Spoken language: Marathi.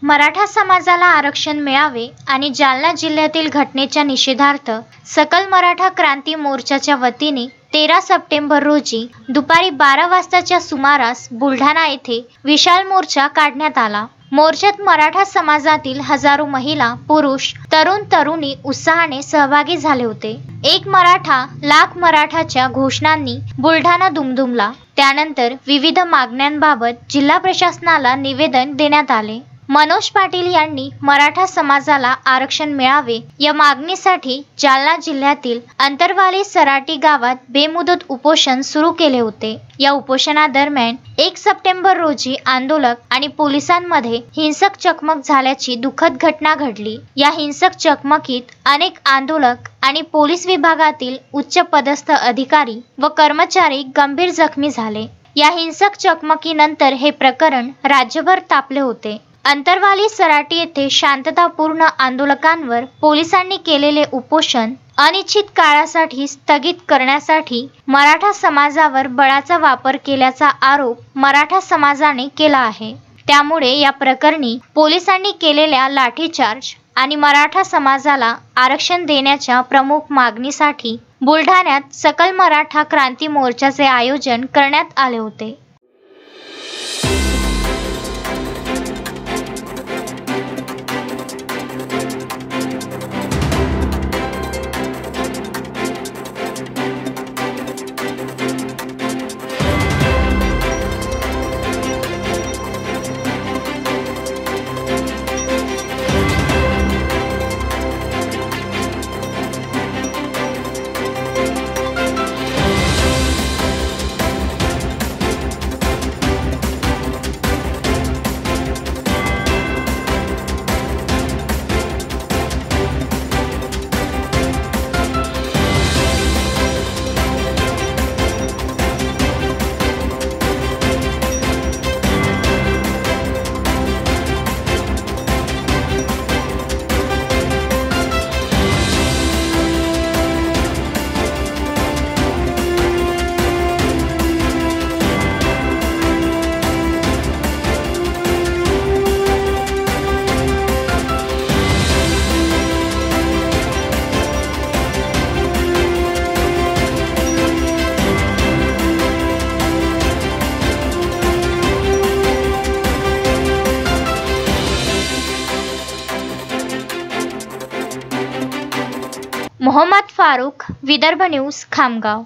मराठा समाजाला आरक्षण मिळावे आणि जालना जिल्ह्यातील घटनेच्या निषेधार्थ सकल मराठा क्रांती मोर्चाच्या वतीने 13 सप्टेंबर रोजी दुपारी 12 वाजताच्या सुमारास बुलढाणा येथे विशाल मोर्चा काढण्यात आला। मोर्चात मराठा समाजातील हजारो महिला, पुरुष, तरुण तरुणी उत्साहाने सहभागी झाले होते। एक मराठा लाख मराठाच्या घोषणांनी बुलढाणा दुमदुमला। त्यानंतर विविध मागण्यांबाबत जिल्हा प्रशासनाला निवेदन देण्यात आले। मनोज पाटील यांनी मराठा समाजाला आरक्षण मिळावे या मागणीसाठी जालना जिल्ह्यातील अंतरवाली सराटी गावात बेमुदत उपोषण सुरू केले होते। या उपोषणादरम्यान 1 सप्टेंबर रोजी आंदोलक आणि पोलिसांमध्ये हिंसक चकमक झाल्याची दुःखद घटना घडली। या हिंसक चकमकीत अनेक आंदोलक आणि पोलीस विभागातील उच्च पदस्थ अधिकारी व कर्मचारी गंभीर जखमी झाले। या हिंसक चकमकीनंतर हे प्रकरण राज्यभर तापले होते। अंतरवाली सराटी येथे शांततापूर्ण आंदोलकांवर पोलिसांनी केलेले उपोषण अनिश्चित काळासाठी स्थगित करण्यासाठी मराठा समाजावर बळाचा वापर केल्याचा आरोप मराठा समाजाने केला आहे। त्यामुळे या प्रकरणी पोलिसांनी केलेल्या लाठीचार्ज आणि मराठा समाजाला आरक्षण देण्याच्या प्रमुख मागणीसाठी बुलढाण्यात सकल मराठा क्रांती मोर्चाचे आयोजन करण्यात आले होते। मोहम्मद फारूक, विदर्भ न्यूज, खामगाव।